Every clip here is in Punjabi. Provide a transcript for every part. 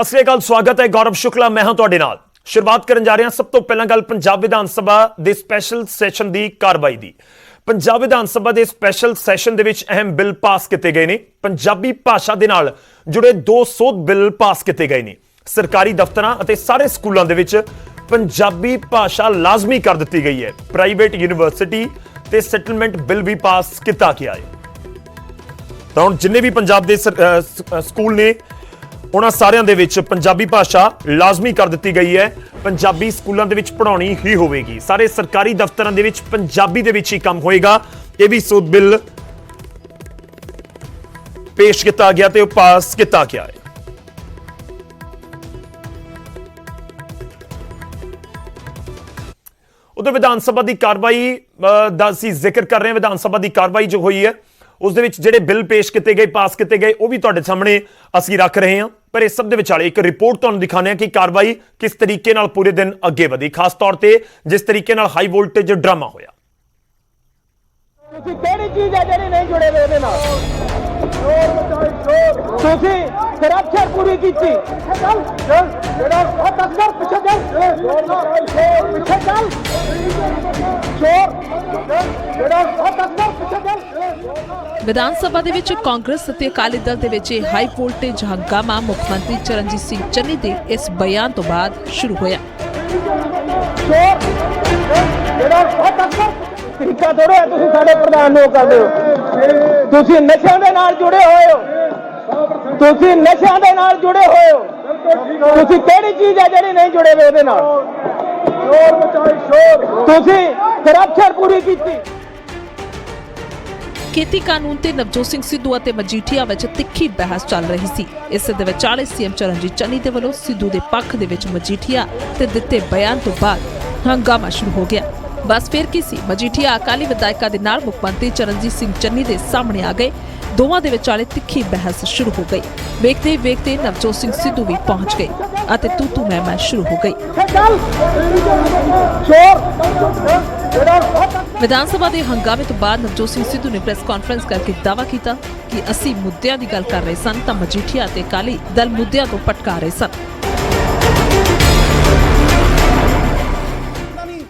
ਸਤਿ ਸ਼੍ਰੀ ਅਕਾਲ, ਸਵਾਗਤ ਹੈ। ਗੌਰਵ शुक्ला मैं हाँ ਤੁਹਾਡੇ ਨਾਲ। शुरुआत ਕਰਨ ਜਾ ਰਹੇ ਹਾਂ। ਸਭ ਤੋਂ ਪਹਿਲਾਂ ਗੱਲ ਪੰਜਾਬ ਵਿਧਾਨ ਸਭਾ ਦੇ ਸਪੈਸ਼ਲ ਸੈਸ਼ਨ ਦੀ ਕਾਰਵਾਈ ਦੀ। ਪੰਜਾਬ ਵਿਧਾਨ ਸਭਾ ਦੇ ਸਪੈਸ਼ਲ ਸੈਸ਼ਨ ਦੇ ਵਿੱਚ ਅਹਿਮ ਬਿੱਲ ਪਾਸ ਕੀਤੇ ਗਏ ਨੇ। ਪੰਜਾਬੀ ਭਾਸ਼ਾ ਦੇ ਨਾਲ ਜੁੜੇ 200 ਬਿੱਲ ਪਾਸ ਕੀਤੇ ਗਏ ਨੇ। ਸਰਕਾਰੀ ਦਫ਼ਤਰਾਂ ਅਤੇ ਸਾਰੇ ਸਕੂਲਾਂ ਦੇ ਵਿੱਚ ਪੰਜਾਬੀ ਭਾਸ਼ਾ ਲਾਜ਼ਮੀ ਕਰ ਦਿੱਤੀ ਗਈ ਹੈ। ਪ੍ਰਾਈਵੇਟ ਯੂਨੀਵਰਸਿਟੀ ਤੇ ਸੈਟਲਮੈਂਟ ਬਿੱਲ ਵੀ ਪਾਸ ਕੀਤਾ ਗਿਆ ਹੈ। ਤਾਂ ਹੁਣ ਜਿੰਨੇ ਵੀ ਪੰਜਾਬ ਦੇ ਸਕੂਲ ਨੇ ਉਹਨਾਂ ਸਾਰਿਆਂ ਦੇ ਵਿੱਚ ਪੰਜਾਬੀ ਭਾਸ਼ਾ ਲਾਜ਼ਮੀ ਕਰ ਦਿੱਤੀ ਗਈ ਹੈ। ਪੰਜਾਬੀ ਸਕੂਲਾਂ ਦੇ ਵਿੱਚ ਪੜ੍ਹਾਉਣੀ ਹੀ ਹੋਵੇਗੀ। ਸਾਰੇ ਸਰਕਾਰੀ ਦਫ਼ਤਰਾਂ ਦੇ ਵਿੱਚ ਪੰਜਾਬੀ ਦੇ ਵਿੱਚ ਹੀ ਕੰਮ ਹੋਏਗਾ। ਇਹ ਵੀ ਸੋਧ ਬਿੱਲ ਪੇਸ਼ ਕੀਤਾ ਗਿਆ ਤੇ ਉਹ ਪਾਸ ਕੀਤਾ ਗਿਆ ਹੈ। ਉਧਰ ਵਿਧਾਨ ਸਭਾ ਦੀ ਕਾਰਵਾਈ ਦਾ ਅਸੀਂ ਜ਼ਿਕਰ ਕਰ ਰਹੇ ਹਾਂ। ਵਿਧਾਨ ਸਭਾ ਦੀ ਕਾਰਵਾਈ ਜੋ ਹੋਈ ਹੈ ਉਸ ਦੇ ਵਿੱਚ ਜਿਹੜੇ ਬਿੱਲ ਪੇਸ਼ ਕੀਤੇ ਗਏ, ਪਾਸ ਕੀਤੇ ਗਏ, ਉਹ ਵੀ ਤੁਹਾਡੇ ਸਾਹਮਣੇ ਅਸੀਂ ਰੱਖ ਰਹੇ ਹਾਂ। ਪਰ ਇਸ ਸਭ ਦੇ ਵਿਚਾਲੇ ਇੱਕ ਰਿਪੋਰਟ ਤੁਹਾਨੂੰ ਦਿਖਾਉਂਦੇ ਹਾਂ ਕਿ ਕਾਰਵਾਈ ਕਿਸ ਤਰੀਕੇ ਨਾਲ ਪੂਰੇ ਦਿਨ ਅੱਗੇ ਵਧੀ, ਖਾਸ ਤੌਰ ਤੇ ਜਿਸ ਤਰੀਕੇ ਨਾਲ ਹਾਈ ਵੋਲਟੇਜ ਡਰਾਮਾ ਹੋਇਆ। ਤੁਸੀਂ ਕਿਹੜੀ ਚੀਜ਼ ਹੈ ਜਿਹੜੀ ਨਹੀਂ ਜੁੜੇ ਹੋਏ ਇਹਦੇ ਨਾਲ? ਤੁਸੀਂ ਕਰਪਸ਼ਨ ਪੂਰੀ ਕੀਤੀ। ਜਿਹੜਾ ਬਹੁਤ ਅਕਸਰ ਪਿੱਛੇ ਚੱਲ ਪਿੱਛੇ ਚੱਲ ਚੋਰ ਜਿਹੜਾ ਬਹੁਤ ਅਕਸਰ ਪਿੱਛੇ ਚੱਲ। ਵਿਧਾਨ ਸਭਾ ਦੇ ਵਿੱਚ ਕਾਂਗਰਸ ਅਤੇ ਅਕਾਲੀ ਦਲ ਦੇ ਵਿੱਚ ਹਾਈ ਵੋਲਟੇਜ ਹੰਗਾਮਾ ਮੁੱਖ ਮੰਤਰੀ ਚਰਨਜੀਤ ਸਿੰਘ ਚੰਨੀ ਦੇ ਇਸ ਬਿਆਨ ਤੋਂ ਬਾਅਦ ਸ਼ੁਰੂ ਹੋਇਆ। ਚੋਰ ਜਿਹੜਾ ਬਹੁਤ ਅਕਸਰ ਤਰੀਕਾ ਥੋੜਾ ਹੈ। ਤੁਸੀਂ ਸਾਡੇ ਪ੍ਰਧਾਨ ਨੂੰ ਕਰਦੇ ਹੋ। ਤੁਸੀਂ ਨਸ਼ਿਆਂ ਦੇ ਨਾਲ ਜੁੜੇ ਹੋਏ ਹੋ। ਤੁਸੀਂ ਨਸ਼ਿਆਂ ਦੇ ਨਾਲ ਜੁੜੇ ਹੋਏ ਹੋ। ਤੁਸੀਂ ਕਿਹੜੀ ਚੀਜ਼ ਹੈ ਜਿਹੜੀ ਨਹੀਂ ਜੁੜੇ ਹੋਏ ਇਹਦੇ ਨਾਲ? ਤੁਸੀਂ ਕਰਪਸ਼ਨ ਪੂਰੀ ਕੀਤੀ। ਖੇਤੀ ਕਾਨੂੰਨ ਤੇ ਨਵਜੋਤ ਸਿੰਘ ਸਿੱਧੂ ਅਤੇ ਮਜੀਠੀਆ ਵਿੱਚ ਤਿੱਖੀ ਬਹਿਸ ਚੱਲ ਰਹੀ ਸੀ। ਇਸ ਦੇ ਵਿਚਾਲੇ ਸੀਐਮ ਚਰਨਜੀਤ ਚੰਨੀ ਦੇ ਵੱਲੋਂ ਸਿੱਧੂ ਦੇ ਪੱਖ ਦੇ ਵਿੱਚ ਮਜੀਠੀਆ ਤੇ ਦਿੱਤੇ ਬਿਆਨ ਤੋਂ ਬਾਅਦ ਹੰਗਾਮਾ ਸ਼ੁਰੂ ਹੋ ਗਿਆ। ਬਸ ਫਿਰ ਕੀ ਸੀ, ਮਜੀਠੀਆ ਅਕਾਲੀ ਵਿਧਾਇਕਾਂ ਦੇ ਨਾਲ ਮੁੱਖ ਮੰਤਰੀ ਚਰਨਜੀਤ ਸਿੰਘ ਚੰਨੀ ਦੇ ਸਾਹਮਣੇ ਆ ਗਏ। ਦੋਵਾਂ ਦੇ ਵਿਚਾਲੇ ਤਿੱਖੀ ਬਹਿਸ ਸ਼ੁਰੂ ਹੋ ਗਈ। ਵੇਖਦੇ ਵੇਖਦੇ ਨਵਜੋਤ ਸਿੰਘ ਸਿੱਧੂ ਵੀ ਪਹੁੰਚ ਗਏ ਅਤੇ ਤੂੰ ਮੈਂ ਸ਼ੁਰੂ ਹੋ ਗਈ। ਵਿਧਾਨ ਸਭਾ ਦੇ ਹੰਗਾਮੇ ਤੋਂ ਬਾਅਦ ਨਵਜੋਤ ਸਿੰਘ ਸਿੱਧੂ ਨੇ ਪ੍ਰੈਸ ਕਾਨਫਰੰਸ ਕਰਕੇ ਦਾਅਵਾ ਕੀਤਾ ਕਿ ਅਸੀਂ ਮੁੱਦਿਆਂ ਦੀ ਗੱਲ ਕਰ ਰਹੇ ਸਨ ਤਾਂ ਮਜੀਠੀਆ ਅਤੇ ਅਕਾਲੀ ਦਲ ਮੁੱਦਿਆਂ ਤੋਂ ਭਟਕਾ ਰਹੇ ਸਨ।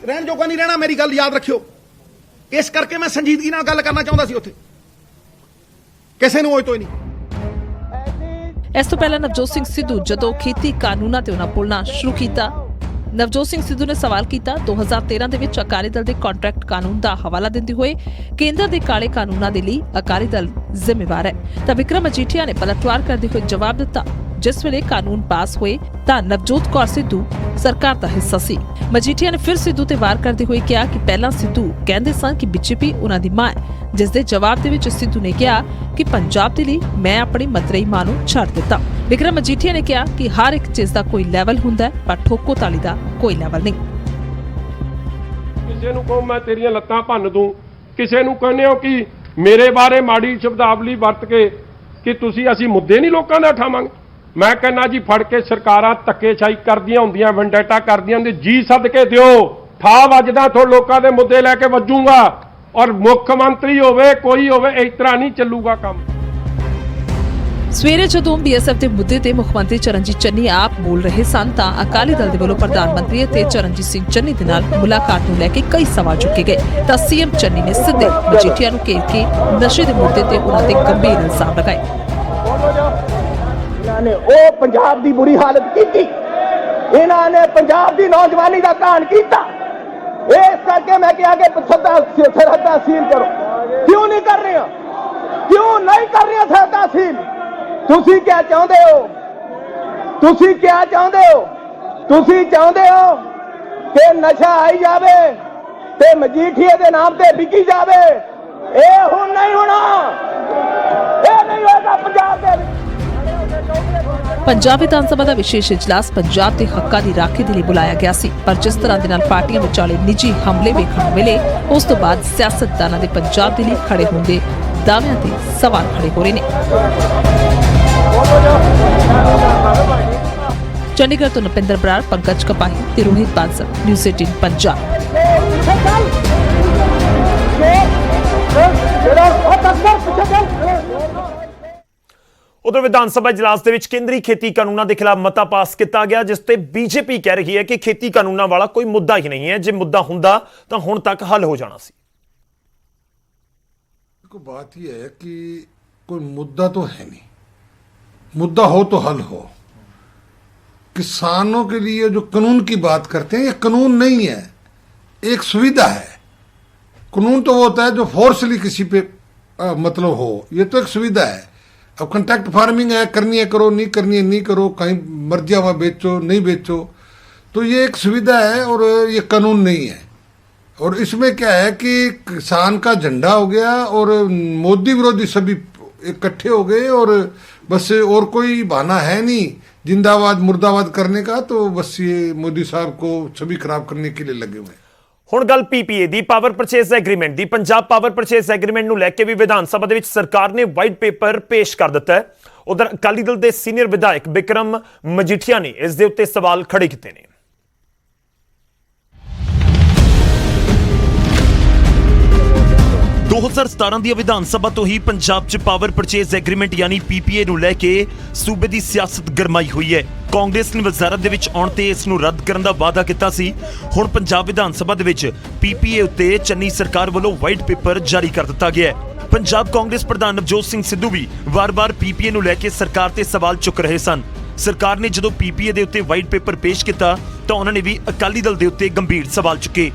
ਰਹਿਣ ਜੋਗਾ ਨਹੀਂ ਰਹਿਣਾ, ਮੇਰੀ ਗੱਲ ਯਾਦ ਰੱਖਿਓ। ਇਸ ਕਰਕੇ ਮੈਂ ਸੰਜੀਦਗੀ ਨਾਲ ਗੱਲ ਕਰਨਾ ਚਾਹੁੰਦਾ ਸੀ ਉੱਥੇ, ਕਿਸੇ ਨੂੰ ਓਏ ਨਹੀਂ। ਇਸ ਤੋਂ ਪਹਿਲਾਂ ਨਵਜੋਤ ਸਿੰਘ ਸਿੱਧੂ ਜਦੋਂ ਖੇਤੀ ਕਾਨੂੰਨਾਂ ਤੇ ਉਹਨਾਂ ਬੋਲਣਾ ਸ਼ੁਰੂ ਕੀਤਾ, ਨਵਜੋਤ ਸਿੰਘ ਸਿੱਧੂ ਨੇ ਸਵਾਲ ਕੀਤਾ 2013 ਦੇ ਵਿੱਚ ਅਕਾਲੀ ਦਲ ਦੇ ਕੰਟਰੈਕਟ ਕਾਨੂੰਨ ਦਾ ਹਵਾਲਾ ਦਿੰਦੇ ਹੋਏ ਕੇਂਦਰ ਦੇ ਕਾਲੇ ਕਾਨੂੰਨਾਂ ਦੇ ਲਈ ਅਕਾਲੀ ਦਲ ਜ਼ਿੰਮੇਵਾਰ ਹੈ। ਤਾਂ ਵਿਕਰਮ ਮਜੀਠੀਆ ਨੇ ਪਲਟਵਾਰ ਕਰਦੇ ਹੋਏ ਜਵਾਬ ਦਿੱਤਾ ਜਿਸ ਵੇਲੇ ਕਾਨੂੰਨ ਪਾਸ ਹੋਏ ਤਾਂ ਨਵਜੋਤ ਕੌਰ ਸਿੱਧੂ ਸਰਕਾਰ ਦਾ ਹਿੱਸਾ ਸੀ। ਮਜੀਠੀਆ ਨੇ ਫਿਰ ਸਿੱਧੂ ਤੇ ਵਾਰ ਕਰਦੇ ਹੋਏ ਕਿਹਾ ਕਿ ਪਹਿਲਾਂ ਸਿੱਧੂ ਕਹਿੰਦੇ ਸਨ ਕਿ ਬੀਜੇਪੀ ਉਹਨਾਂ ਦੀ ਮਾਂ ਹੈ, ਜਿਸ ਦੇ ਜਵਾਬ ਦੇ ਵਿੱਚ ਸਿੱਧੂ ਨੇ ਕਿਹਾ ਕਿ ਪੰਜਾਬ ਦੇ ਲਈ ਮੈਂ ਆਪਣੀ ਮਤਰੇਈ ਮਾਂ ਨੂੰ ਛੱਡ ਦਿੱਤਾ। ਵਿਕਰਮ ਮਜੀਠੀਆ ਨੇ ਕਿਹਾ ਕਿ ਹਰ ਇੱਕ ਚੀਜ਼ ਦਾ ਕੋਈ ਲੈਵਲ ਹੁੰਦਾ ਹੈ ਪਰ ਠੋਕੋ ਤਾਲੀ ਦਾ ਕੋਈ ਲੈਵਲ ਨਹੀਂ। ਕਿਸੇ ਨੂੰ ਕਹੋ ਮੈਂ ਤੇਰੀਆਂ ਲੱਤਾਂ ਭੰਨ ਦੂੰ, ਕਿਸੇ ਨੂੰ ਕਹਿੰਦੇ ਹੋ ਕਿ ਮੇਰੇ ਬਾਰੇ ਮਾੜੀ ਸ਼ਬਦਾਵਲੀ ਵਰਤ ਕੇ ਕਿ ਅਸੀਂ ਮੁੱਦੇ ਨਹੀਂ ਲੋਕਾਂ ਦੇ ਉਠਾਵਾਂਗੇ। ਮੈਂ ਕਹਿੰਦਾ ਜੀ ਫੜ ਕੇ ਸਰਕਾਰਾਂ ਧੱਕੇਸ਼ਾਹੀ ਕਰਦੀਆਂ ਹੁੰਦੀਆਂ, ਵੈਂਡੇਟਾ ਕਰਦੀਆਂ ਹੁੰਦੀਆਂ, ਜੀ ਸਦਕੇ ਦਿਓ, ਠਾ ਵੱਜਦਾ ਤੋਂ ਲੋਕਾਂ ਦੇ ਮੁੱਦੇ ਲੈ ਕੇ ਵੱਜੂਗਾ। ਔਰ ਮੁੱਖ ਮੰਤਰੀ ਹੋਵੇ ਕੋਈ ਹੋਵੇ, ਇਸ ਤਰ੍ਹਾਂ ਨਹੀਂ ਚੱਲੂਗਾ ਕੰਮ। ਸਵੇਰੇ ਜਦੋਂ ਬੀਐਸਐਫ ਦੇ ਮੁੱਦੇ ਤੇ ਮੁੱਖ ਮੰਤਰੀ ਚਰਨਜੀਤ ਚੰਨੀ ਆਪ ਬੋਲ ਰਹੇ ਸਨ ਤਾਂ ਅਕਾਲੀ ਦਲ ਦੇ ਵੱਲੋਂ ਪ੍ਰਧਾਨ ਮੰਤਰੀ ਅਤੇ ਚਰਨਜੀਤ ਸਿੰਘ ਚੰਨੀ ਦੇ ਨਾਲ ਮੁਲਾਕਾਤ ਨੂੰ ਲੈ ਕੇ ਕਈ ਸਵਾਲ ਚੁੱਕੇ ਗਏ ਤਾਂ ਸੀਐਮ ਚੰਨੀ ਨੇ ਸਿੱਧੇ ਮਜੀਠੀਆ ਨੂੰ ਘੇਰ ਕੇ ਨਸ਼ੇ ਦੇ ਮੁੱਦੇ ਤੇ ਉਹਨਾਂ ਤੇ ਗੰਭੀਰ ਇਲਜ਼ਾਮ ਲਗਾਏ। ਇਹਨਾਂ ਨੇ ਉਹ ਪੰਜਾਬ ਦੀ ਬੁਰੀ ਹਾਲਤ ਕੀਤੀ, ਇਹਨਾਂ ਨੇ ਪੰਜਾਬ ਦੀ ਨੌਜਵਾਨੀ ਦਾ ਘਾਣ ਕੀਤਾ। ਇਸ ਕਰਕੇ ਮੈਂ ਕਿਹਾ ਕਿ ਸਰਹੱਦਾਂ ਸੀਲ ਕਰੋ। ਕਿਉਂ ਨਹੀਂ ਕਰ ਰਹੇ? ਕਿਉਂ ਨਹੀਂ ਕਰ ਰਹੇ ਸਰਹੱਦਾਂ ਸੀਲ? ਤੁਸੀਂ ਕੀ ਚਾਹੁੰਦੇ ਹੋ? ਤੁਸੀਂ ਕੀ ਚਾਹੁੰਦੇ ਹੋ? ਤੁਸੀਂ ਚਾਹੁੰਦੇ ਹੋ ਕਿ ਨਸ਼ਾ ਆਈ ਜਾਵੇ ਤੇ ਮਜੀਠੀਏ ਦੇ ਨਾਮ ਤੇ ਵਿਕੀ ਜਾਵੇ? ਇਹ ਹੁਣ ਨਹੀਂ ਹੋਣਾ, ਇਹ ਨਹੀਂ ਹੋਏਗਾ ਪੰਜਾਬ ਦੇ ਵਿੱਚ। ਪੰਜਾਬ ਵਿਧਾਨ ਸਭਾ ਦਾ ਵਿਸ਼ੇਸ਼ ਇਜਲਾਸ ਪੰਜਾਬ ਦੇ ਹੱਕਾਂ ਦੀ ਰਾਖੀ ਦੇ ਲਈ ਬੁਲਾਇਆ ਗਿਆ ਸੀ ਪਰ ਜਿਸ ਤਰ੍ਹਾਂ ਦੇ ਨਾਲ ਪਾਰਟੀਆਂ ਵਿਚਾਲੇ ਨਿੱਜੀ ਹਮਲੇ ਵੇਖਣ ਨੂੰ ਮਿਲੇ ਉਸ ਤੋਂ ਬਾਅਦ ਸਿਆਸਤਦਾਨਾਂ ਦੇ ਪੰਜਾਬ ਦੇ ਲਈ ਖੜੇ ਹੁੰਦੇ ਦਾਅਵਿਆਂ ਤੇ ਸਵਾਲ ਖੜੇ ਹੋ ਰਹੇ ਨੇ। ਚੰਡੀਗੜ੍ਹ ਤੋਂ ਨਪਿੰਦਰ ਬਰਾੜ, ਪੰਕਜ ਕਪਾਹੀ ਤੇ ਰੋਹਿਤ ਬਾਂਸਲ, ਨਿਊਜ਼ 18 ਪੰਜਾਬ। ਉਧਰ ਵਿਧਾਨ ਸਭਾ ਇਜਲਾਸ ਦੇ ਵਿੱਚ ਕੇਂਦਰੀ ਖੇਤੀ ਕਾਨੂੰਨਾਂ ਦੇ ਖਿਲਾਫ ਮਤਾ ਪਾਸ ਕੀਤਾ ਗਿਆ, ਜਿਸ ਤੇ ਬੀਜੇਪੀ ਕਹਿ ਰਹੀ ਹੈ ਕਿ ਖੇਤੀ ਕਾਨੂੰਨਾਂ ਵਾਲਾ ਕੋਈ ਮੁੱਦਾ ਹੀ ਨਹੀਂ ਹੈ। ਜੇ ਮੁੱਦਾ ਹੁੰਦਾ ਤਾਂ ਹੁਣ ਤੱਕ ਹੱਲ ਹੋ ਜਾਣਾ ਸੀ। को बात यह है कि कोई मुद्दा तो है नहीं, मुद्दा हो तो हल हो। किसानों के लिए जो कानून की बात करते हैं, ये कानून नहीं है, एक सुविधा है। कानून तो वो होता है जो फोर्सली किसी पे मतलब हो, ये तो एक सुविधा है। अब कंट्रैक्ट फार्मिंग है, करनी है करो, नहीं करनी है नहीं करो, कहीं मर्जिया वहाँ बेचो नहीं बेचो, तो ये एक सुविधा है और ये कानून नहीं है। और इसमें क्या है कि किसान का झंडा हो गया और मोदी विरोधी सभी इकट्ठे हो गए और बस और कोई बहाना है नहीं जिंदाबाद मुर्दाबाद करने का, तो बस ये मोदी साहब को छवि खराब करने के लिए लगे हुए हैं। ਹੁਣ ਗੱਲ ਪੀਪੀਏ ਦੀ, ਪਾਵਰ ਪਰਚੇਸ ਐਗਰੀਮੈਂਟ ਦੀ। ਪੰਜਾਬ ਪਾਵਰ ਪਰਚੇਸ ਐਗਰੀਮੈਂਟ ਨੂੰ ਲੈ ਕੇ ਵੀ ਵਿਧਾਨ ਸਭਾ ਦੇ ਵਿੱਚ ਸਰਕਾਰ ਨੇ ਵਾਈਟ ਪੇਪਰ ਪੇਸ਼ ਕਰ ਦਿੱਤਾ ਹੈ। ਉਧਰ ਅਕਾਲੀ ਦਲ ਦੇ ਸੀਨੀਅਰ ਵਿਧਾਇਕ ਬਿਕਰਮ ਮਜੀਠੀਆ ਨੇ ਇਸ ਦੇ ਉੱਤੇ ਸਵਾਲ ਖੜੇ ਕੀਤੇ ਨੇ। 2017 ਦੀ ਵਿਧਾਨ ਸਭਾ ਤੋਂ ਹੀ ਪੰਜਾਬ 'ਚ ਪਾਵਰ ਪਰਚੇਸ ਐਗਰੀਮੈਂਟ ਯਾਨੀ ਪੀਪੀਏ ਨੂੰ ਲੈ ਕੇ ਸੂਬੇ ਦੀ ਸਿਆਸਤ ਗਰਮਾਈ ਹੋਈ ਹੈ। ਕਾਂਗਰਸ ਨੇ ਵਜ਼ਾਰਤ ਦੇ ਵਿੱਚ ਆਉਣ ਤੇ ਇਸ ਨੂੰ ਰੱਦ ਕਰਨ ਦਾ ਵਾਅਦਾ ਕੀਤਾ ਸੀ। ਹੁਣ ਪੰਜਾਬ ਵਿਧਾਨ ਸਭਾ ਦੇ ਵਿੱਚ ਪੀਪੀਏ ਉੱਤੇ ਚੰਨੀ ਸਰਕਾਰ ਵੱਲੋਂ ਵਾਈਟ ਪੇਪਰ ਜਾਰੀ ਕਰ ਦਿੱਤਾ ਗਿਆ ਹੈ। ਪੰਜਾਬ ਕਾਂਗਰਸ ਪ੍ਰਧਾਨ ਨਵਜੋਤ ਸਿੰਘ ਸਿੱਧੂ ਵੀ ਵਾਰ-ਵਾਰ ਪੀਪੀਏ ਨੂੰ ਲੈ ਕੇ ਸਰਕਾਰ ਤੇ ਸਵਾਲ ਚੁੱਕ ਰਹੇ ਸਨ। ਸਰਕਾਰ ਨੇ ਜਦੋਂ ਪੀਪੀਏ ਦੇ ਉੱਤੇ ਵਾਈਟ ਪੇਪਰ ਪੇਸ਼ ਕੀਤਾ ਤਾਂ ਉਹਨਾਂ ਨੇ ਵੀ ਅਕਾਲੀ ਦਲ ਦੇ ਉੱਤੇ ਗੰਭੀਰ ਸਵਾਲ ਚੁੱਕੇ।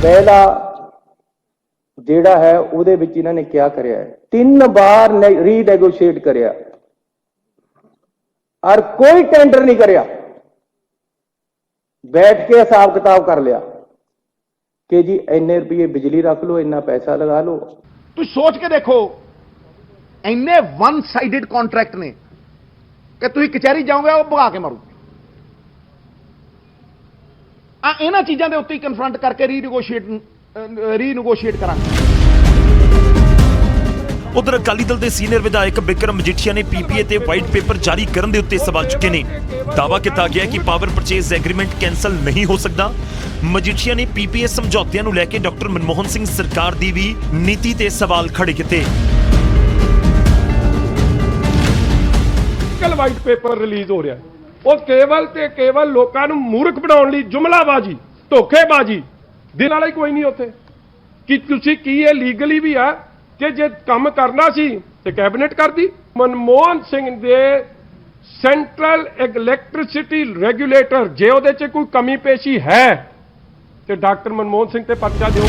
ਪਹਿਲਾ ਜਿਹੜਾ ਹੈ ਉਹਦੇ ਵਿੱਚ ਇਹਨਾਂ ਨੇ ਕਿਹਾ ਕਰਿਆ ਹੈ, 3 ਵਾਰ ਰੀਨੈਗੋਸ਼ੀਏਟ ਕਰਿਆ ਔਰ ਕੋਈ ਟੈਂਡਰ ਨਹੀਂ ਕਰਿਆ। ਬੈਠ ਕੇ ਹਿਸਾਬ ਕਿਤਾਬ ਕਰ ਲਿਆ ਕਿ ਜੀ ਇੰਨੇ ਰੁਪਏ ਬਿਜਲੀ ਰੱਖ ਲਓ, ਇੰਨਾ ਪੈਸਾ ਲਗਾ ਲਓ। ਤੁਸੀਂ ਸੋਚ ਕੇ ਦੇਖੋ, ਇੰਨੇ ਵਨ ਸਾਈਡਡ ਕੰਟਰੈਕਟ ਨੇ ਕਿ ਤੁਸੀਂ ਕਚਹਿਰੀ ਜਾਓਗੇ ਉਹ ਭਗਾ ਕੇ ਮਾਰੂ। ਇਹਨਾਂ ਚੀਜ਼ਾਂ ਦੇ ਉੱਤੇ ਹੀ ਕਨਫਰੰਟ ਕਰਕੇ ਰੀਨੈਗੋਸ਼ੀਏਟ ਕਰਾਂਗੇ। ਉਧਰ ਅਕਾਲੀ ਦਲ ਦੇ ਸੀਨੀਅਰ ਵਿਧਾਇਕ ਬਿਕਰਮ ਮਜੀਠੀਆ ਨੇ ਪੀਪੀਏ ਤੇ ਵਾਈਟ ਪੇਪਰ ਜਾਰੀ ਕਰਨ ਦੇ ਉੱਤੇ ਸਵਾਲ ਚੁੱਕੇ ਨੇ। ਦਾਅਵਾ ਕੀਤਾ ਗਿਆ ਕਿ ਪਾਵਰ ਪਰਚੇਸ ਐਗਰੀਮੈਂਟ ਕੈਂਸਲ ਨਹੀਂ ਹੋ ਸਕਦਾ। ਮਜੀਠੀਆ ਨੇ ਪੀਪੀਏ ਸਮਝੌਤਿਆਂ ਨੂੰ ਲੈ ਕੇ ਡਾਕਟਰ ਮਨਮੋਹਨ ਸਿੰਘ ਸਰਕਾਰ ਦੀ ਵੀ ਨੀਤੀ ਤੇ ਸਵਾਲ ਖੜੇ ਕੀਤੇ। ਕੱਲ ਵਾਈਟ ਪੇਪਰ ਰਿਲੀਜ਼ ਹੋ ਰਿਹਾ, ਉਹ ਕੇਵਲ ਤੇ ਕੇਵਲ ਲੋਕਾਂ ਨੂੰ ਮੂਰਖ ਬਣਾਉਣ ਲਈ ਜੁਮਲਾਬਾਜ਼ੀ, ਧੋਖੇਬਾਜ਼ੀ, ਦਿਲ ਵਾਲਾ ਹੀ ਕੋਈ ਨਹੀਂ ਉੱਥੇ। ਕਿ ਤੁਸੀਂ ਕੀ ਇਹ ਲੀਗਲੀ ਵੀ ਆ ਕਿ ਜੇ ਕੰਮ ਕਰਨਾ ਸੀ ਤੇ ਕੈਬਨਿਟ ਕਰਦੀ। ਮਨਮੋਹਨ ਸਿੰਘ ਦੇ ਸੈਂਟਰਲ ਇਲੈਕਟ੍ਰਿਸਿਟੀ ਰੈਗੂਲੇਟਰ ਜੇ ਉਹਦੇ 'ਚ ਕੋਈ ਕਮੀ ਪੇਸ਼ੀ ਹੈ ਤੇ ਡਾਕਟਰ ਮਨਮੋਹਨ ਸਿੰਘ ਤੇ ਪਰਚਾ ਦਿਓ।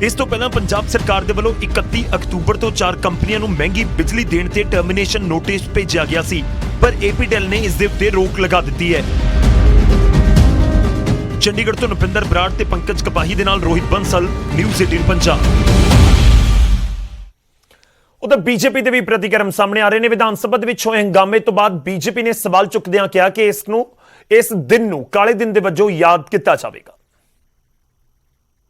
ਇਸ ਤੋਂ ਪਹਿਲਾਂ ਪੰਜਾਬ ਸਰਕਾਰ ਦੇ ਵੱਲੋਂ 31 ਅਕਤੂਬਰ ਤੋਂ 4 ਕੰਪਨੀਆਂ ਨੂੰ ਮਹਿੰਗੀ ਬਿਜਲੀ ਦੇਣ ਤੇ ਟਰਮੀਨੇਸ਼ਨ ਨੋਟਿਸ ਭੇਜਿਆ ਗਿਆ ਸੀ, ਪਰ ਏਪੀਟੈਲ ਨੇ ਇਸ ਦੇ ਉੱਤੇ ਰੋਕ ਲਗਾ ਦਿੱਤੀ ਹੈ। ਚੰਡੀਗੜ੍ਹ ਤੋਂ ਨੁਪਿੰਦਰ ਬਰਾੜ ਤੇ ਪੰਕਜ ਕਪਾਹੀ ਦੇ ਨਾਲ ਰੋਹਿਤ ਬੰਸਲ, ਨਿਊਜ਼ 18 ਪੰਜਾਬ। ਉਧਰ ਬੀਜੇਪੀ ਦੇ ਵੀ ਪ੍ਰਤੀਕਰਮ ਸਾਹਮਣੇ ਆ ਰਹੇ ਨੇ। ਵਿਧਾਨ ਸਭਾ ਦੇ ਵਿੱਚ ਹੋਏ ਹੰਗਾਮੇ ਤੋਂ ਬਾਅਦ ਬੀਜੇਪੀ ਨੇ ਸਵਾਲ ਚੁੱਕਦਿਆਂ ਕਿਹਾ ਕਿ ਇਸ ਦਿਨ ਨੂੰ ਕਾਲੇ ਦਿਨ ਦੇ ਵਜੋਂ ਯਾਦ ਕੀਤਾ ਜਾਵੇਗਾ।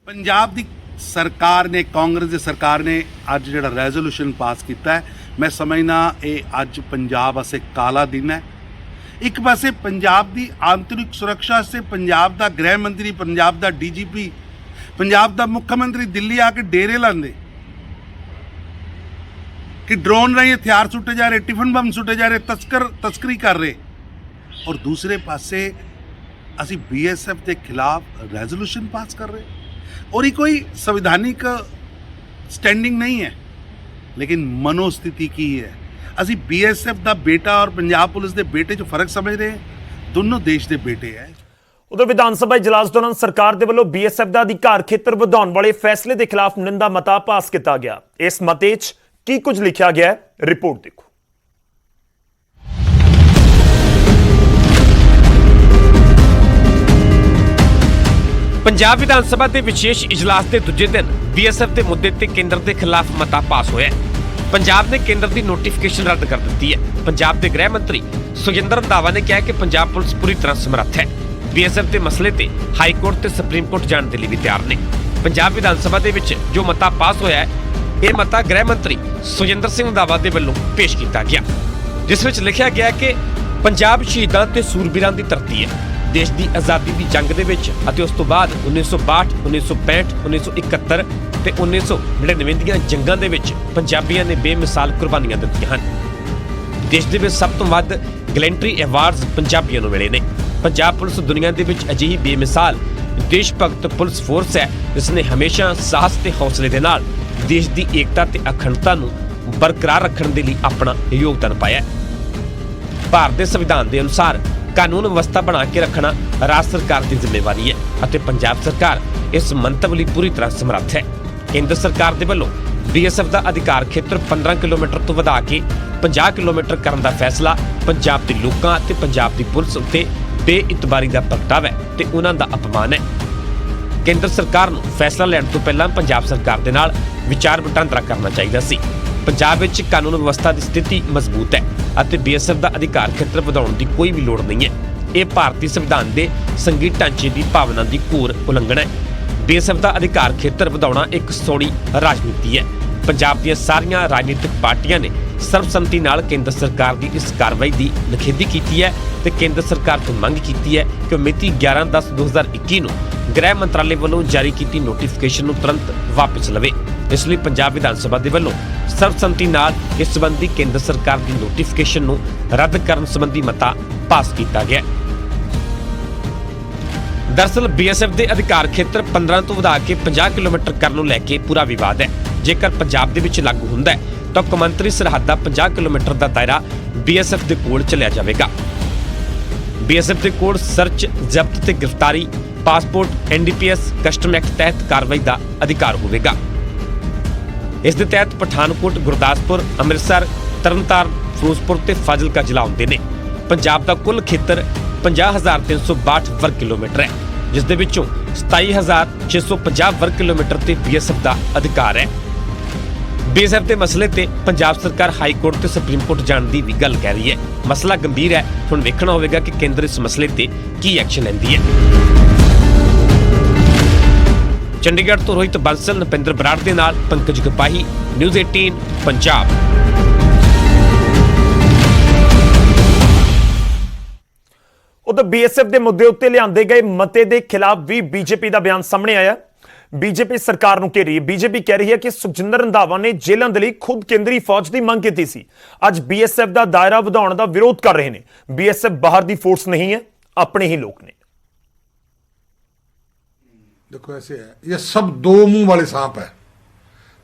ਪੰਜਾਬ ਦੀ ਸਰਕਾਰ ਨੇ, ਕਾਂਗਰਸ ਦੀ ਸਰਕਾਰ ਨੇ ਅੱਜ ਜਿਹੜਾ ਰੈਜ਼ੋਲੂਸ਼ਨ ਪਾਸ ਕੀਤਾ ਹੈ, ਮੈਂ ਸਮਝਦਾ ਇਹ ਅੱਜ ਪੰਜਾਬ ਵਾਸਤੇ ਕਾਲਾ ਦਿਨ ਹੈ। ਇੱਕ ਪਾਸੇ ਪੰਜਾਬ ਦੀ ਆਂਤਰਿਕ ਸੁਰੱਖਿਆ ਵਾਸਤੇ ਪੰਜਾਬ ਦਾ ਗ੍ਰਹਿ ਮੰਤਰੀ, ਪੰਜਾਬ ਦਾ ਡੀਜੀਪੀ, ਪੰਜਾਬ ਦਾ ਮੁੱਖ ਮੰਤਰੀ ਦਿੱਲੀ ਆ ਕੇ ਡੇਰੇ ਲਾਉਂਦੇ ਕਿ ਡਰੋਨ ਰਾਹੀਂ ਹਥਿਆਰ ਸੁੱਟੇ ਜਾ ਰਹੇ, ਟਿਫਨ ਬੰਬ ਸੁੱਟੇ ਜਾ ਰਹੇ, ਤਸਕਰੀ ਕਰ ਰਹੇ। ਔਰ ਦੂਸਰੇ ਪਾਸੇ ਅਸੀਂ ਬੀਐਸਐਫ ਦੇ ਖਿਲਾਫ ਰੈਜ਼ੋਲੂਸ਼ਨ ਪਾਸ ਕਰ ਰਹੇ। और ये कोई संवैधानिक स्टैंडिंग नहीं है, लेकिन मनोस्थिति की है। ਅਸੀਂ बीएसएफ ਦਾ ਬੇਟਾ और पंजाब पुलिस ਦੇ ਬੇਟੇ 'ਚ ਫਰਕ ਸਮਝ ਰਹੇ ਹਾਂ। ਦੋਨੋਂ ਦੇਸ਼ ਦੇ ਬੇਟੇ ਹੈ। ਉਧਰ ਵਿਧਾਨ ਸਭਾ ਇਜਲਾਸ ਦੌਰਾਨ ਸਰਕਾਰ ਦੇ ਵੱਲੋਂ ਬੀਐਸਐਫ ਦਾ ਅਧਿਕਾਰ ਖੇਤਰ ਵਧਾਉਣ ਵਾਲੇ ਫੈਸਲੇ ਦੇ ਖਿਲਾਫ ਨਿੰਦਾ ਮਤਾ ਪਾਸ ਕੀਤਾ ਗਿਆ। ਇਸ ਮਤੇ 'ਚ ਕੀ ਕੁਝ ਲਿਖਿਆ ਗਿਆ ਹੈ, ਰਿਪੋਰਟ ਦੇਖੋ। ਪੰਜਾਬ ਵਿਧਾਨ ਸਭਾ ਦੇ ਵਿਸ਼ੇਸ਼ ਇਜਲਾਸ ਦੇ ਦੂਜੇ ਦਿਨ ਬੀਐਸਐਫ ਦੇ ਮੁੱਦੇ ਤੇ ਕੇਂਦਰ ਦੇ ਖਿਲਾਫ ਮਤਾ ਪਾਸ ਹੋਇਆ ਹੈ। ਪੰਜਾਬ ਨੇ ਕੇਂਦਰ ਦੀ ਨੋਟੀਫਿਕੇਸ਼ਨ ਰੱਦ ਕਰ ਦਿੱਤੀ ਹੈ। ਪੰਜਾਬ ਦੇ ਗ੍ਰਹਿ ਮੰਤਰੀ ਸੁਖਜਿੰਦਰ ਰੰਧਾਵਾ ਨੇ ਕਿਹਾ ਕਿ ਪੰਜਾਬ ਪੁਲਿਸ ਪੂਰੀ ਤਰ੍ਹਾਂ ਸਮਰੱਥ ਹੈ। ਬੀਐਸਐਫ ਦੇ ਮਸਲੇ ਤੇ ਹਾਈ ਕੋਰਟ ਤੇ ਸੁਪਰੀਮ ਕੋਰਟ ਜਾਣ ਦੇ ਲਈ ਵੀ ਤਿਆਰ ਨੇ। ਪੰਜਾਬ ਵਿਧਾਨ ਸਭਾ ਦੇ ਵਿੱਚ ਜੋ ਮਤਾ ਪਾਸ ਹੋਇਆ ਹੈ, ਇਹ ਮਤਾ ਗ੍ਰਹਿ ਮੰਤਰੀ ਸੁਖਜਿੰਦਰ ਸਿੰਘ ਰੰਧਾਵਾ ਦੇ ਵੱਲੋਂ ਪੇਸ਼ ਕੀਤਾ ਗਿਆ, ਜਿਸ ਵਿੱਚ ਲਿਖਿਆ ਗਿਆ ਕਿ ਪੰਜਾਬ ਸ਼ਹੀਦਾਂ ਤੇ ਸੂਰਬੀਰਾਂ ਦੀ ਧਰਤੀ ਹੈ। ਦੇਸ਼ ਦੀ ਆਜ਼ਾਦੀ ਦੀ ਜੰਗ ਦੇ ਵਿੱਚ ਅਤੇ ਉਸ ਤੋਂ ਬਾਅਦ 1962, 1965, 1971 ਤੇ 1999 ਦੀਆਂ ਜੰਗਾਂ ਦੇ ਵਿੱਚ ਪੰਜਾਬੀਆਂ ਨੇ ਬੇਮਿਸਾਲ ਕੁਰਬਾਨੀਆਂ ਦਿੱਤੀਆਂ ਹਨ। ਦੇਸ਼ ਦੇ ਵਿੱਚ ਸਭ ਤੋਂ ਵੱਧ ਗਲੈਂਟਰੀ ਐਵਾਰਡਸ ਪੰਜਾਬੀਆਂ ਨੂੰ ਮਿਲੇ ਨੇ। ਪੰਜਾਬ ਪੁਲਿਸ ਦੁਨੀਆ ਦੇ ਵਿੱਚ ਅਜਿਹੀ ਬੇਮਿਸਾਲ ਦੇਸ਼ ਭਗਤ ਪੁਲਿਸ ਫੋਰਸ ਹੈ ਜਿਸ ਨੇ ਹਮੇਸ਼ਾ ਸਾਹਸ ਤੇ ਹੌਸਲੇ ਦੇ ਨਾਲ ਦੇਸ਼ ਦੀ ਏਕਤਾ ਤੇ ਅਖੰਡਤਾ ਨੂੰ ਬਰਕਰਾਰ ਰੱਖਣ ਦੇ ਲਈ ਆਪਣਾ ਯੋਗਦਾਨ ਪਾਇਆ ਹੈ। ਭਾਰਤ ਦੇ ਸੰਵਿਧਾਨ ਦੇ ਅਨੁਸਾਰ ਕਾਨੂੰਨ ਵਿਵਸਥਾ ਬਣਾ ਕੇ ਰੱਖਣਾ ਰਾਜ ਸਰਕਾਰ ਦੀ ਜ਼ਿੰਮੇਵਾਰੀ ਹੈ ਅਤੇ ਪੰਜਾਬ ਸਰਕਾਰ ਇਸ ਮੰਤਵ ਲਈ ਪੂਰੀ ਤਰ੍ਹਾਂ ਸਮਰੱਥ ਹੈ। ਕੇਂਦਰ ਸਰਕਾਰ ਦੇ ਵੱਲੋਂ BSF ਦਾ ਅਧਿਕਾਰ ਖੇਤਰ 15 ਕਿਲੋਮੀਟਰ ਤੋਂ ਵਧਾ ਕੇ 50 ਕਿਲੋਮੀਟਰ ਕਰਨ ਦਾ ਫੈਸਲਾ ਪੰਜਾਬ ਦੇ ਲੋਕਾਂ ਅਤੇ ਪੰਜਾਬ ਦੀ ਪੁਲਿਸ ਉੱਤੇ ਬੇਇਤਬਾਰੀ ਦਾ ਪ੍ਰਗਟਾਵਾ ਹੈ ਤੇ ਉਹਨਾਂ ਦਾ ਅਪਮਾਨ ਹੈ। ਕੇਂਦਰ ਸਰਕਾਰ ਨੂੰ ਫੈਸਲਾ ਲੈਣ ਤੋਂ ਪਹਿਲਾਂ ਪੰਜਾਬ ਸਰਕਾਰ ਦੇ ਨਾਲ ਵਿਚਾਰ ਵਟਾਂਦਰਾ ਕਰਨਾ ਚਾਹੀਦਾ ਸੀ। ਪੰਜਾਬ ਵਿੱਚ ਕਾਨੂੰਨ ਵਿਵਸਥਾ ਦੀ ਸਥਿਤੀ ਮਜ਼ਬੂਤ ਹੈ ਅਤੇ BSF ਦਾ ਅਧਿਕਾਰ ਖੇਤਰ ਵਧਾਉਣ ਦੀ ਕੋਈ ਵੀ ਲੋੜ ਨਹੀਂ ਹੈ। ਇਹ ਭਾਰਤੀ ਸੰਵਿਧਾਨ ਦੇ ਸੰਘੀ ਢਾਂਚੇ ਦੀ ਭਾਵਨਾ ਦੀ ਘੋਰ ਉਲੰਘਣਾ ਹੈ। BSF ਦਾ ਅਧਿਕਾਰ ਖੇਤਰ ਵਧਾਉਣਾ ਇੱਕ ਸੋਹਣੀ ਰਾਜਨੀਤੀ ਹੈ। ਪੰਜਾਬ ਦੀਆਂ ਸਾਰੀਆਂ ਰਾਜਨੀਤਿਕ ਪਾਰਟੀਆਂ ਨੇ ਸਰਬਸੰਮਤੀ ਨਾਲ ਕੇਂਦਰ ਸਰਕਾਰ ਦੀ ਇਸ ਕਾਰਵਾਈ ਦੀ ਨਿਖੇਧੀ ਕੀਤੀ ਹੈ ਤੇ ਕੇਂਦਰ ਸਰਕਾਰ ਤੋਂ ਮੰਗ ਕੀਤੀ ਹੈ ਕਿ ਉਹ ਮਿਤੀ 11/10/2021 ਨੂੰ ਗ੍ਰਹਿ ਮੰਤਰਾਲੇ ਵੱਲੋਂ ਜਾਰੀ ਕੀਤੀ ਨੋਟੀਫਿਕੇਸ਼ਨ ਨੂੰ ਤੁਰੰਤ ਵਾਪਸ ਲਵੇ। ਇਸ ਲਈ ਪੰਜਾਬ ਵਿਧਾਨ ਸਭਾ ਦੇ ਵੱਲੋਂ ਸਰਬਸੰਮਤੀ ਨਾਲ ਇਸ ਸੰਬੰਧੀ ਕੇਂਦਰ ਸਰਕਾਰ ਦੀ ਨੋਟੀਫਿਕੇਸ਼ਨ ਨੂੰ ਰੱਦ ਕਰਨ ਸੰਬੰਧੀ ਮਤਾ ਪਾਸ ਕੀਤਾ ਗਿਆ। ਦਰਅਸਲ BSF ਦੇ ਅਧਿਕਾਰ ਖੇਤਰ 15 ਤੋਂ ਵਧਾ ਕੇ 50 ਕਿਲੋਮੀਟਰ ਕਰਨ ਨੂੰ ਲੈ ਕੇ ਪੂਰਾ ਵਿਵਾਦ ਹੈ। ਜੇਕਰ ਪੰਜਾਬ ਦੇ ਵਿੱਚ ਲਾਗੂ ਹੁੰਦਾ ਹੈ ਤਾਂ ਕੌਮਾਂਤਰੀ ਸਰਹੱਦ ਦਾ 50 ਕਿਲੋਮੀਟਰ ਦਾ ਦਾਇਰਾ BSF ਦੇ ਕੋਲ ਚਲਿਆ ਜਾਵੇਗਾ। BSF ਦੇ ਕੋਲ ਸਰਚ, ਜ਼ਬਤ ਤੇ ਗ੍ਰਿਫਤਾਰੀ, ਪਾਸਪੋਰਟ, NDPS, ਕਸਟਮ ਐਕਟ ਤਹਿਤ ਕਾਰਵਾਈ ਦਾ ਅਧਿਕਾਰ ਹੋਵੇਗਾ। ਇਸ ਦੇ ਤਹਿਤ ਪਠਾਨਕੋਟ, ਗੁਰਦਾਸਪੁਰ, ਅੰਮ੍ਰਿਤਸਰ, ਤਰਨਤਾਰਨ, ਫਿਰੋਜ਼ਪੁਰ ਤੇ ਫਾਜ਼ਿਲਕਾ ਜ਼ਿਲ੍ਹਾ ਆਉਂਦੇ ਨੇ। ਪੰਜਾਬ ਦਾ ਕੁੱਲ ਖੇਤਰ 50,362 ਵਰਗ ਕਿਲੋਮੀਟਰ ਹੈ ਜਿਸ ਦੇ ਵਿੱਚੋਂ 27,650 ਵਰਗ ਕਿਲੋਮੀਟਰ ਤੇ BSF ਦਾ ਅਧਿਕਾਰ ਹੈ। BSF ਦੇ ਮਸਲੇ ਤੇ ਪੰਜਾਬ ਸਰਕਾਰ ਹਾਈ ਕੋਰਟ ਤੇ ਸੁਪਰੀਮ ਕੋਰਟ ਜਾਣ ਦੀ ਵੀ ਗੱਲ ਕਹਿ ਰਹੀ ਹੈ। ਮਸਲਾ ਗੰਭੀਰ ਹੈ। ਹੁਣ ਵੇਖਣਾ ਹੋਵੇਗਾ ਕਿ ਕੇਂਦਰ ਇਸ ਮਸਲੇ ਤੇ ਕੀ ਐਕਸ਼ਨ ਲੈਂਦੀ ਹੈ। ਚੰਡੀਗੜ੍ਹ ਤੋਂ ਰੋਹਿਤ ਬੰਸਲ, ਨਪਿੰਦਰ ਬਰਾੜ ਦੇ ਨਾਲ ਪੰਕਜ ਗਪਾਹੀ, ਨਿਊਜ਼ 18 ਪੰਜਾਬ। ਉਧਰ BSF ਦੇ ਮੁੱਦੇ ਉੱਤੇ ਲਿਆਂਦੇ ਗਏ ਮਤੇ ਦੇ ਖਿਲਾਫ ਵੀ BJP ਦਾ ਬਿਆਨ ਸਾਹਮਣੇ ਆਇਆ। BJP ਸਰਕਾਰ ਨੂੰ ਘੇਰੀ। BJP ਕਹਿ ਰਹੀ ਹੈ ਕਿ ਸੁਖਜਿੰਦਰ ਰੰਧਾਵਾ ਨੇ ਜੇਲ੍ਹਾਂ ਦੇ ਲਈ ਖੁਦ ਕੇਂਦਰੀ ਫੌਜ ਦੀ ਮੰਗ ਕੀਤੀ ਸੀ। ਅੱਜ BSF ਦਾ ਦਾਇਰਾ ਵਧਾਉਣ ਦਾ ਵਿਰੋਧ ਕਰ ਰਹੇ ਨੇ। BSF ਬਾਹਰ ਦੀ ਫੋਰਸ नहीं है, अपने ही लोग ने। देखो ऐसे है, ये सब दो मुंह वाले सांप है।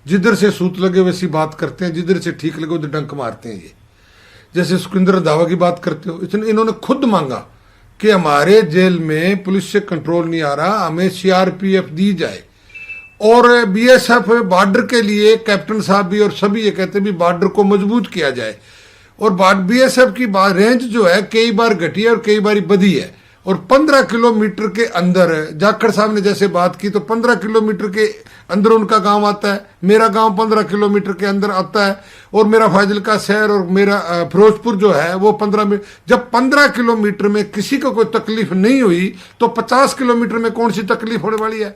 जिधर से सूत लगे वैसी बात करते हैं, जिधर से ठीक लगे उधर डंक मारते हैं। ये जैसे सुखविंदर रंधावा की बात करते हो, इन्होंने खुद मांगा कि हमारे जेल में पुलिस से कंट्रोल नहीं आ रहा, हमें CRPF दी जाए। और BSF बॉर्डर के लिए कैप्टन साहब भी और सभी ये कहते हैं भी बॉर्डर को मजबूत किया जाए। और BSF की रेंज जो है कई बार घटी है और कई बार बढ़ी है। और 15 किलोमीटर के अंदर, जाखड़ साहब ने जैसे बात की, तो 15 किलोमीटर के अंदर उनका गांव आता है, मेरा गांव 15 किलोमीटर के अंदर आता है, और मेरा फाजिलका शहर और मेरा फिरोजपुर जो है वो 15 जब 15 किलोमीटर में किसी को कोई तकलीफ नहीं हुई तो 50 किलोमीटर में कौन सी तकलीफ होने वाली है।